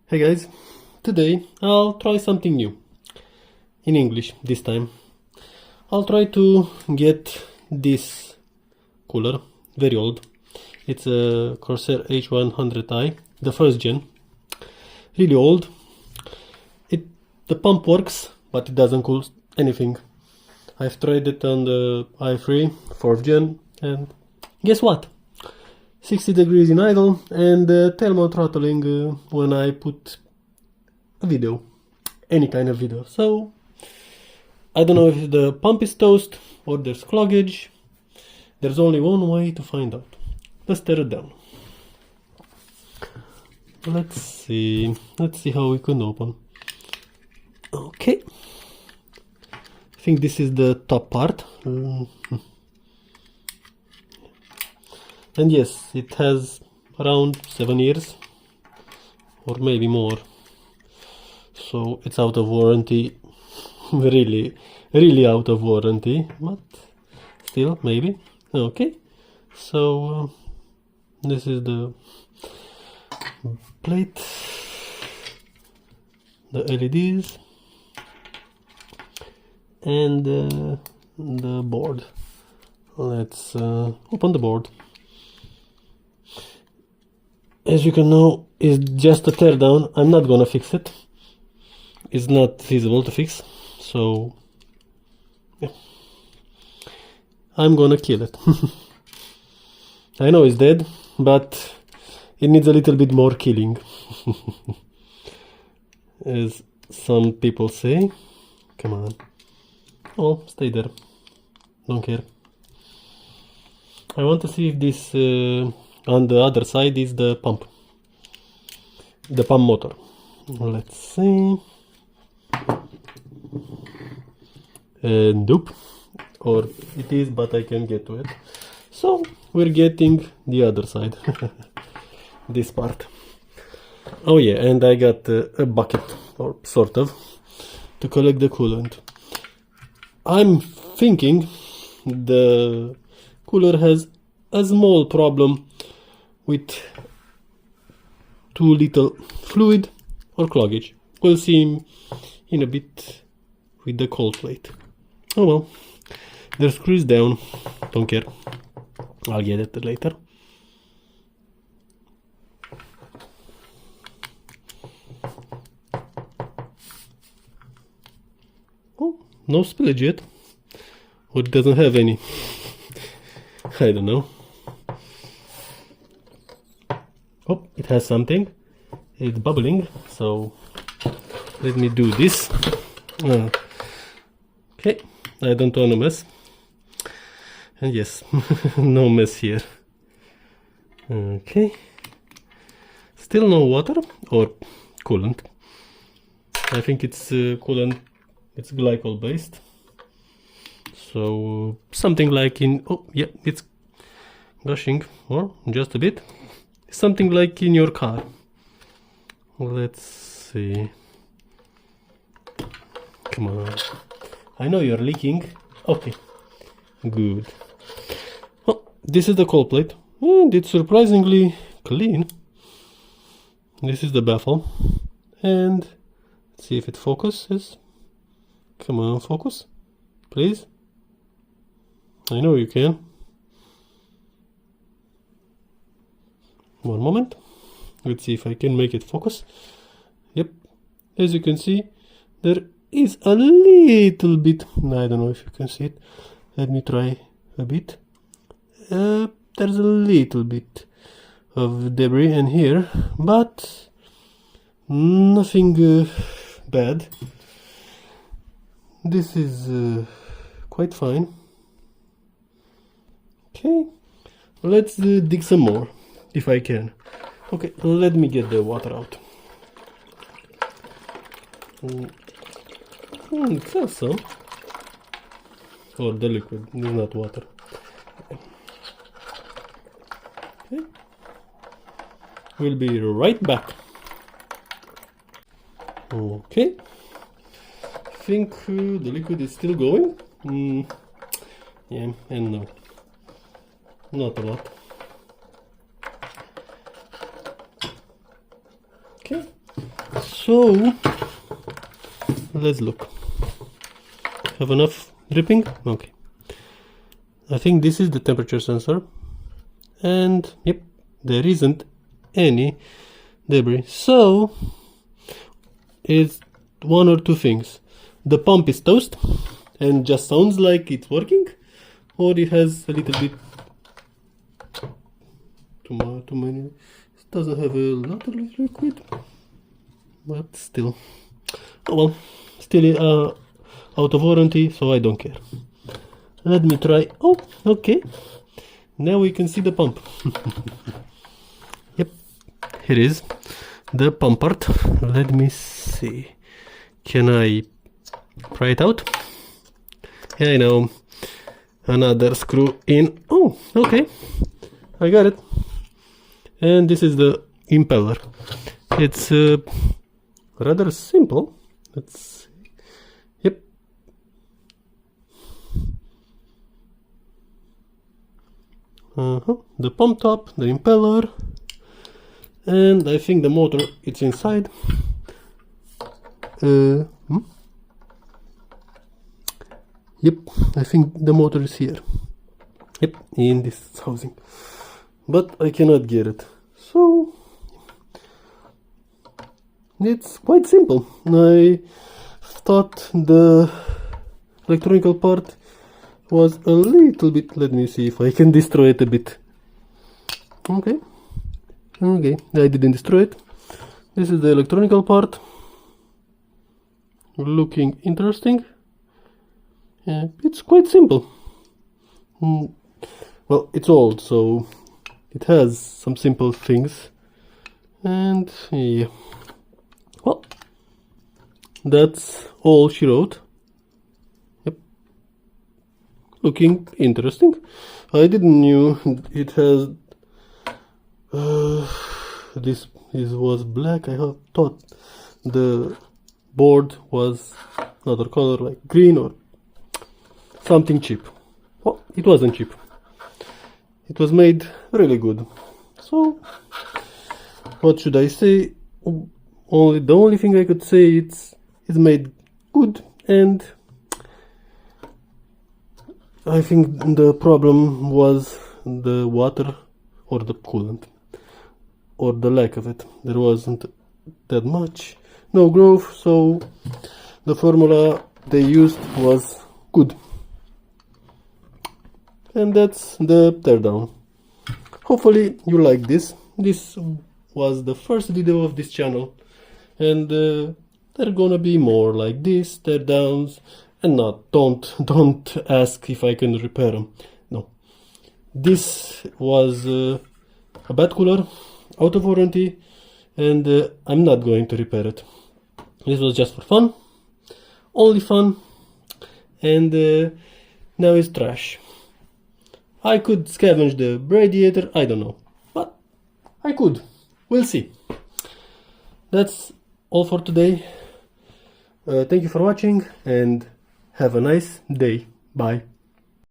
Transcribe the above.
Hey guys, today I'll try something new, in English this time. I'll try to get this cooler, very old. It's a Corsair h100i, the first gen, really old. The pump works, but it doesn't cool anything. I've tried it on the i3, 4th gen, and guess what? 60 degrees in idle and thermal throttling when I put a video, any kind of video. So I don't know if the pump is toast or there's cloggage. There's only one way to find out. Let's tear it down. Let's see how we can open. Okay, I think this is the top part. And yes, it has around 7 years or maybe more, so it's out of warranty. really out of warranty, but still maybe. Okay, so this is the plate, the LEDs, and the board. Let's open the board. As you can know, it's just a teardown. I'm not gonna fix it. It's not feasible to fix, so yeah. I'm gonna kill it. I know it's dead, but it needs a little bit more killing. As some people say. Come on. Oh, stay there. Don't care. I want to see if this on the other side is the pump motor. Let's see. Nope, or it is, but I can get to it. So we're getting the other side. This part. Oh yeah, and I got a bucket, or sort of, to collect the coolant. I'm thinking the cooler has a small problem with too little fluid or cloggage. We'll see in a bit with the cold plate. Oh well, there's screws down, don't care, I'll get it later. Oh, no spillage yet, or it doesn't have any. I don't know. Oh, it has something. It's bubbling, so let me do this. Okay, I don't want to mess. And yes, no mess here. Okay. Still no water or coolant. I think it's coolant, it's glycol based. So something like in, oh yeah, it's gushing, or just a bit. Something like in your car. Let's see. Come on. I know you're leaking. Okay. Good. Oh, this is the cold plate. And it's surprisingly clean. This is the baffle. And let's see if it focuses. Come on, focus. Please. I know you can. One moment. Let's see if I can make it focus. Yep. As you can see, there is a little bit. I don't know if you can see it. Let me try a bit. There's a little bit of debris in here, but nothing bad. This is quite fine. Okay, let's dig some more, if I can. Okay, let me get the water out. It has some. Or the liquid, it's not water. Okay. We'll be right back. Okay. I think the liquid is still going. Yeah, and no. Not a lot. Okay, So let's look. Have enough dripping? Okay. I think this is the temperature sensor, and yep, there isn't any debris. So it's one or two things. The pump is toast and just sounds like it's working, or it has a little bit too many. It doesn't have a lot of liquid, but still. Oh well, still out of warranty, so I don't care. Let me try. Oh, okay. Now we can see the pump. Yep, here is the pump part. Let me see. Can I pry it out? Yeah, I know. Another screw in. Oh, okay. I got it. And this is the impeller. It's rather simple. Let's see. Yep. The pump top, the impeller, and I think the motor, it's inside. Yep, I think the motor is here. Yep, in this housing. But I cannot get it. So it's quite simple. I thought the electronical part was a little bit. Let me see if I can destroy it a bit. Okay, I didn't destroy it. This is the electronical part, looking interesting. It's quite simple. Well, it's old, so it has some simple things, and yeah, well, that's all she wrote. Looking interesting. I didn't knew it has this was black. I thought the board was another color, like green or something cheap. Well, it wasn't cheap. It was made really good. So what should I say? The only thing I could say, it's made good, and I think the problem was the water or the coolant, or the lack of it. There wasn't that much, no growth, so the formula they used was good. And that's the teardown. Hopefully you like this. This was the first video of this channel, and there are gonna be more like this, teardowns. And not, don't ask if I can repair them. No. This was a bad cooler, out of warranty, and I'm not going to repair it. This was just for fun, only fun, and now it's trash. I could scavenge the radiator, I don't know, but I could. We'll see. That's all for today. Thank you for watching, and have a nice day. Bye.